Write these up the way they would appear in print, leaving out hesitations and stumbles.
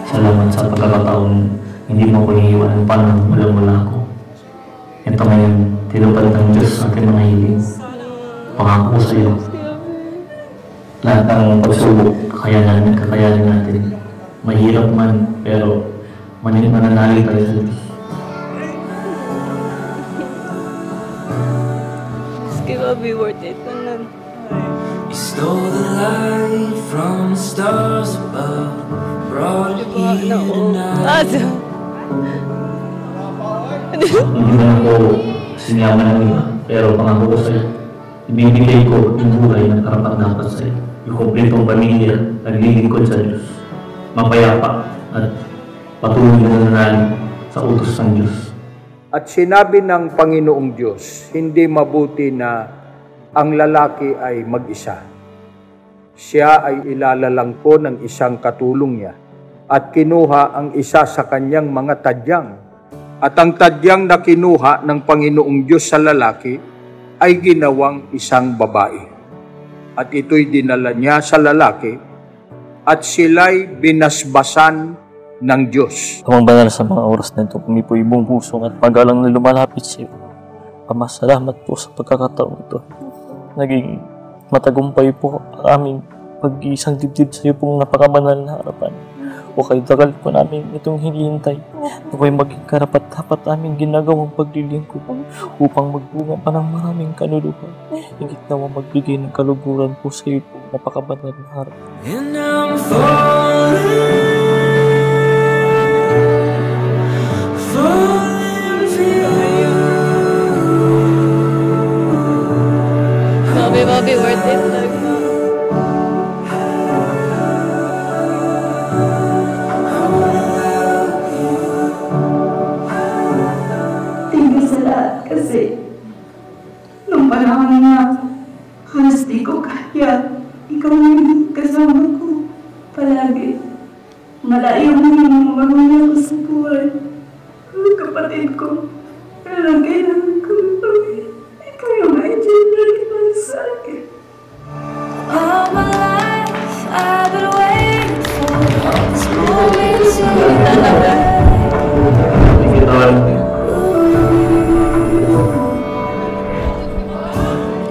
Salamat sa pagkakataon hindi mo ko iniiwan paano wala ako. Ito ngayon, tinupad ng Diyos ang aking mga hiling. Pangako ko sa iyo. Lahat ng pagsubok, kakayanin natin. Mahirap man, pero mananalig tayo sa Diyos. It will be worth it. You stole the light from the stars above, brought it here tonight. Hindi naman ko sinyaman ng iba, pero pangako ko sa'yo, ibibigay ko yung buhay na karapat-dapat sa'yo. Yung kompletong pamilya, naglilingkod sa Diyos, mapayapa at patuloy na nananalig sa utos ng Diyos. At sinabi ng Panginoong Diyos, hindi mabuti na ang lalaki ay mag-isa. Siya ay ilalalangko ng isang katulong niya at kinuha ang isa sa kanyang mga tadyang. At ang tadyang na kinuha ng Panginoong Diyos sa lalaki ay ginawang isang babae. At ito'y dinala niya sa lalaki at sila'y binasbasan ng Diyos. Amang banal sa mga oras na ito, kami po ibong puso at magalang na lumalapit sa iyo. Ama, salamat po sa pagkakataon ito. Naging matagumpay po ang aming pag-iisang dibdib sa iyo pong napakabanal na harapan. O kay tagal po namin itong hinihintay. Ako'y maging karapat-dapat aming ginagawang paglilingkod upang magbunga pa ng maraming kaluluwa. Higit na magbigay ng kaluguran po sa iyo pong napakabanal na harapan. And I'm falling for you. Will be worth it. Thank you sa lahat kasi nung panahon na halos di ko kaya, ikaw yung kasama ko palagi. Malayo mo yung magulang ko sa buhay. Ang kapatid ko, kailangan ko. Ikaw yung ma-enjoy na sa akin. All my life I've been waiting for this moment to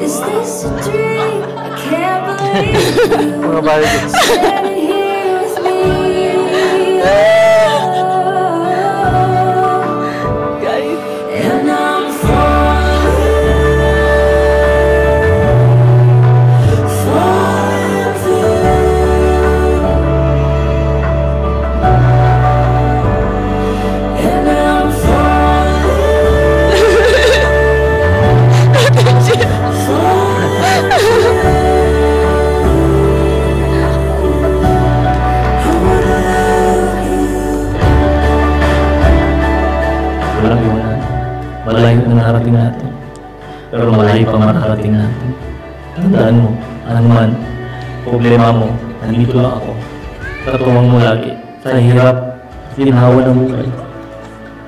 Is this a dream? I can't believe you standing here with me. And I'm malayo na narating natin, pero malayo pa mararating natin. Tandaan mo, anuman, problema mo, nandito lang ako. Katuwang mo lagi, sa hirap, ginhawa ng buhay.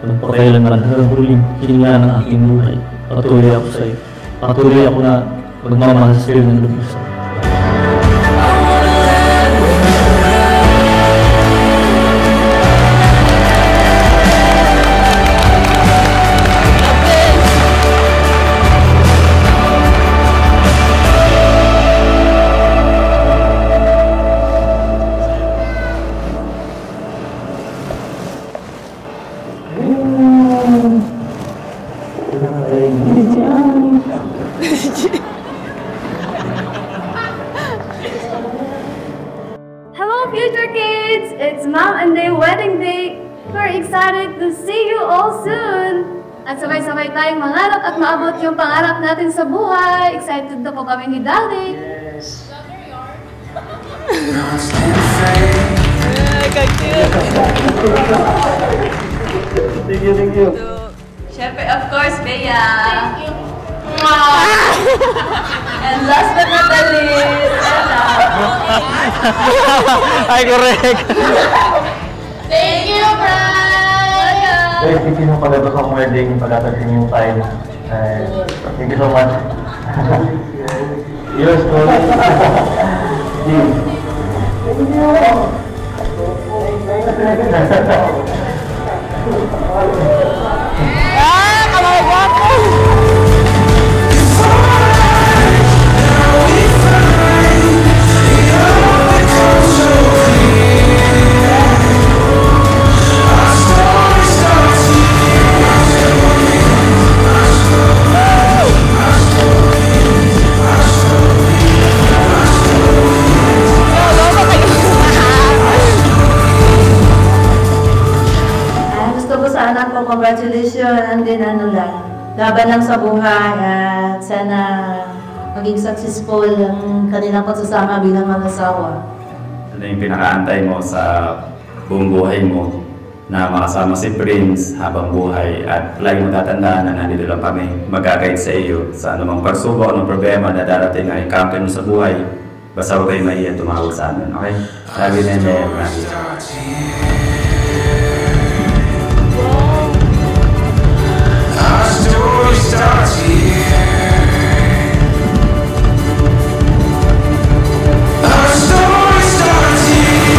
Kung pakailanman hanggang huling hininga ng aking buhay, patuloy ako sa iyo. Patuloy ako na magmamahal sa iyo ng lubos. Hello future kids! It's Mom and Day wedding day! We're excited to see you all soon! At sabay-sabay tayong mangarap at maabot yung pangarap natin sa buhay. Excited na po kami ni Daddy. Yes. Thank you. Siyempre, of course, Bea. Thank you. And last but not the least, Ella. Ay, correct! Thank you, Brian! Thank you so much sa wedding, pagkatating yung time. Thank you so much. Yours, Thank you. Congratulations, and din laban lang sa buhay at sana maging successful ang kanilang pagsasama bilang mag-asawa. Ano yung pinakaantay mo sa buong buhay mo na makasama si Prince habang buhay at lagi mo tatandaan na nandito lang kami mag-guide sa iyo sa anumang pagsubok, anumang problema na darating na encounter mo sa buhay. Basta huwag kayo maiya tumawag sa amin, okay? Sabi na niya, Our story starts here. Our story starts here.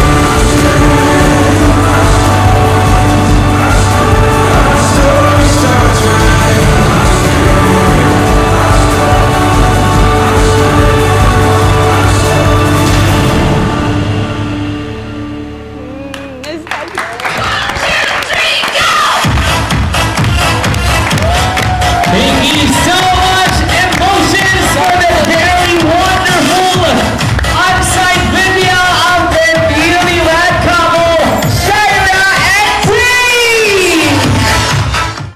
Our story starts right. Thank you so